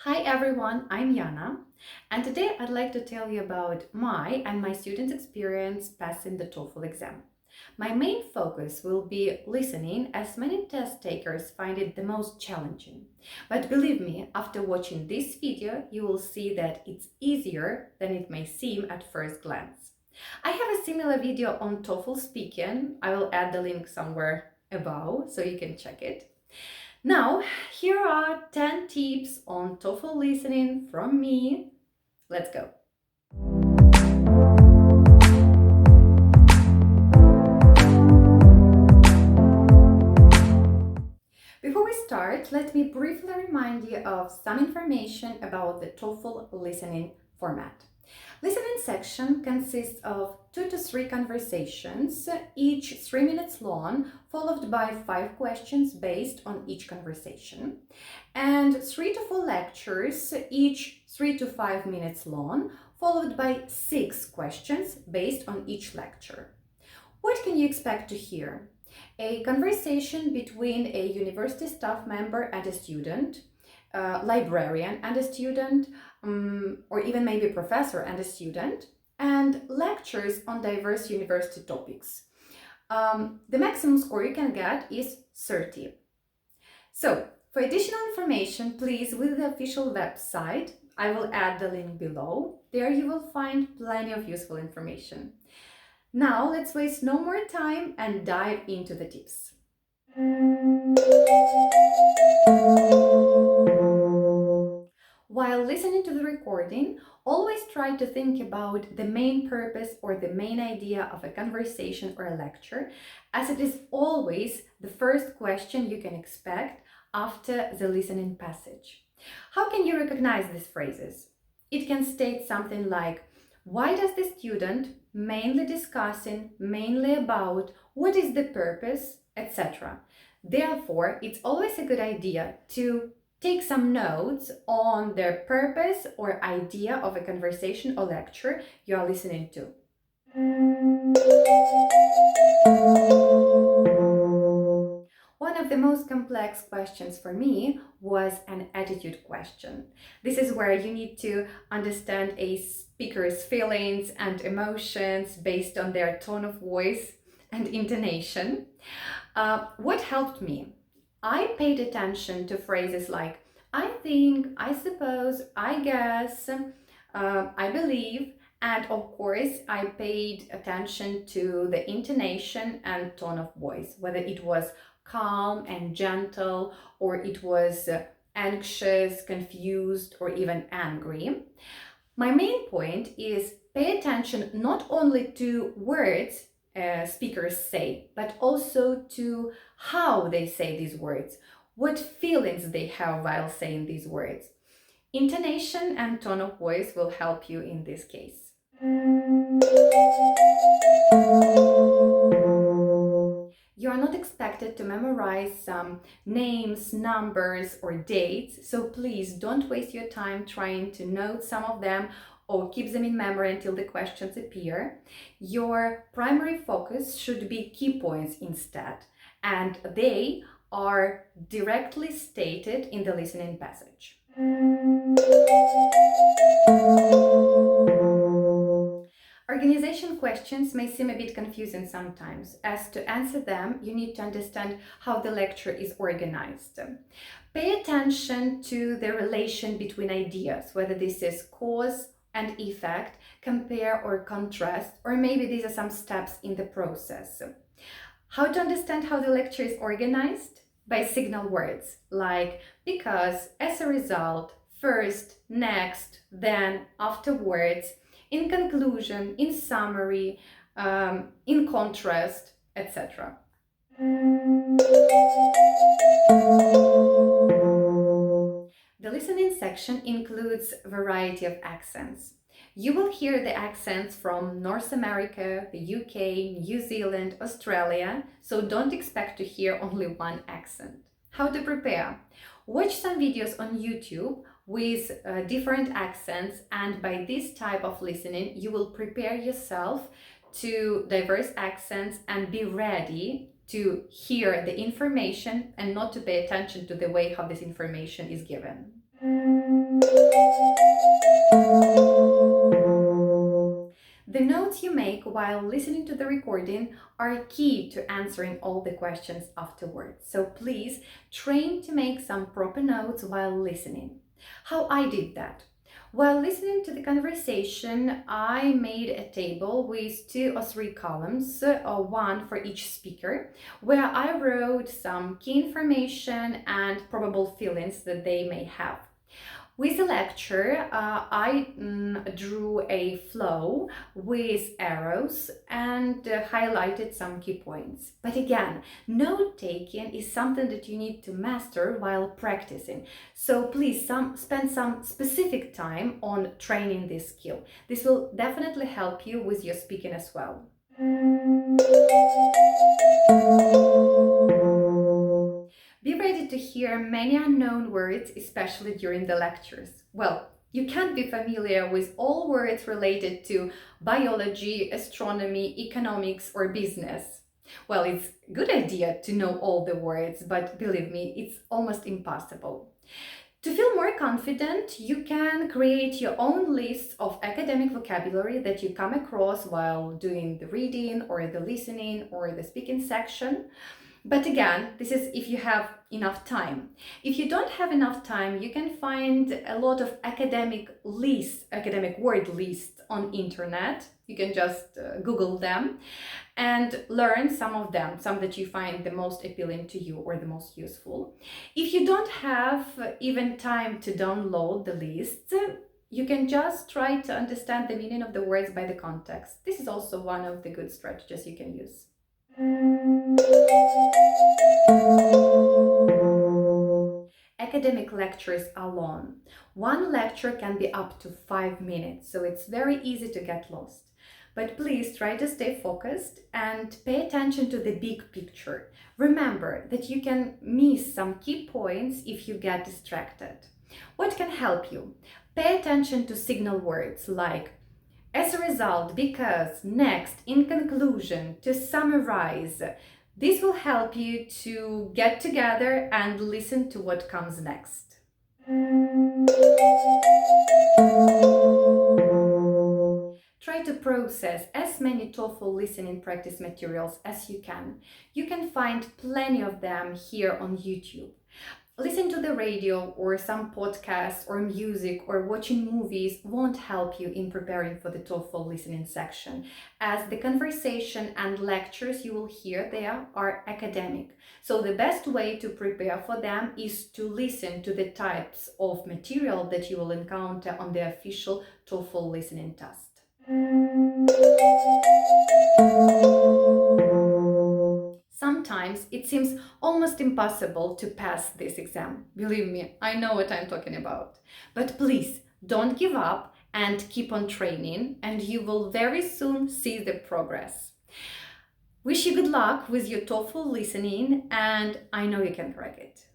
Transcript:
Hi everyone, I'm Yana, and today I'd like to tell you about my and my students' experience passing the TOEFL exam. My main focus will be listening, as many test takers find it the most challenging. But believe me, after watching this video, you will see that it's easier than it may seem at first glance. I have a similar video on TOEFL speaking. I will add the link somewhere above so you can check it. Now, here are 10 tips on TOEFL listening from me. Let's go. Before we start, let me briefly remind you of some information about the TOEFL listening format. Listening section consists of 2 to 3 conversations, each 3 minutes long, followed by 5 questions based on each conversation, and 3 to 4 lectures, each 3 to 5 minutes long, followed by 6 questions based on each lecture. What can you expect to hear? A conversation between a university staff member and a student, librarian and a student, or even maybe a professor and a student, and lectures on diverse university topics. The maximum score you can get is 30. So, for additional information, please visit the official website. I will add the link below. There you will find plenty of useful information. Now, let's waste no more time and dive into the tips. While listening to the recording, always try to think about the main purpose or the main idea of a conversation or a lecture, as it is always the first question you can expect after the listening passage. How can you recognize these phrases? It can state something like, why does the student mainly discussing, mainly about, what is the purpose, etc. Therefore, it's always a good idea to take some notes on the purpose or idea of a conversation or lecture you are listening to. One of the most complex questions for me was an attitude question. This is where you need to understand a speaker's feelings and emotions based on their tone of voice and intonation. What helped me? I paid attention to phrases like I think, I suppose, I guess, I believe, and of course I paid attention to the intonation and tone of voice, whether it was calm and gentle or it was anxious, confused, or even angry. My main point is pay attention not only to words speakers say, but also to how they say these words, what feelings they have while saying these words. Intonation and tone of voice will help you in this case. You are not expected to memorize some names, numbers, or dates, so please don't waste your time trying to note some of them or keep them in memory until the questions appear. Your primary focus should be key points instead, and they are directly stated in the listening passage. Organization questions may seem a bit confusing sometimes, as to answer them, you need to understand how the lecture is organized. Pay attention to the relation between ideas, whether this is cause and effect, compare or contrast, or maybe these are some steps in the process. How to understand how the lecture is organized? By signal words like because, as a result, first, next, then, afterwards, in conclusion, in summary, in contrast, etc. The listening section includes a variety of accents. You will hear the accents from North America, the UK, New Zealand, Australia, so don't expect to hear only one accent. How to prepare? Watch some videos on YouTube with different accents, and by this type of listening, you will prepare yourself to diverse accents and be ready to hear the information and not to pay attention to the way how this information is given. The notes you make while listening to the recording are key to answering all the questions afterwards. So please train to make some proper notes while listening. How I did that? While listening to the conversation, I made a table with 2 or 3 columns, one for each speaker, where I wrote some key information and probable feelings that they may have. With the lecture, I drew a flow with arrows and highlighted some key points. But again, note taking is something that you need to master while practicing. So please spend some specific time on training this skill. This will definitely help you with your speaking as well. Be ready to hear many unknown words, especially during the lectures. Well, you can't be familiar with all words related to biology, astronomy, economics, or business. Well, it's a good idea to know all the words, but believe me, it's almost impossible. To feel more confident, you can create your own list of academic vocabulary that you come across while doing the reading or the listening or the speaking section. But again, this is if you have enough time. If you don't have enough time, you can find a lot of academic word lists on internet. You can just Google them and learn some of them, some that you find the most appealing to you or the most useful. If you don't have even time to download the lists, you can just try to understand the meaning of the words by the context. This is also one of the good strategies you can use. Academic lectures are long. One lecture can be up to 5 minutes, so it's very easy to get lost. But please try to stay focused and pay attention to the big picture. Remember that you can miss some key points if you get distracted. What can help you? Pay attention to signal words like as a result, because, next, in conclusion, to summarize. This will help you to get together and listen to what comes next. Try to process as many TOEFL listening practice materials as you can. You can find plenty of them here on YouTube. Listen to the radio or some podcasts or music or watching movies won't help you in preparing for the TOEFL listening section, as the conversation and lectures you will hear there are academic. So the best way to prepare for them is to listen to the types of material that you will encounter on the official TOEFL listening test. Sometimes it seems almost impossible to pass this exam. Believe me, I know what I'm talking about. But please, don't give up and keep on training, and you will very soon see the progress. Wish you good luck with your TOEFL listening, and I know you can crack it.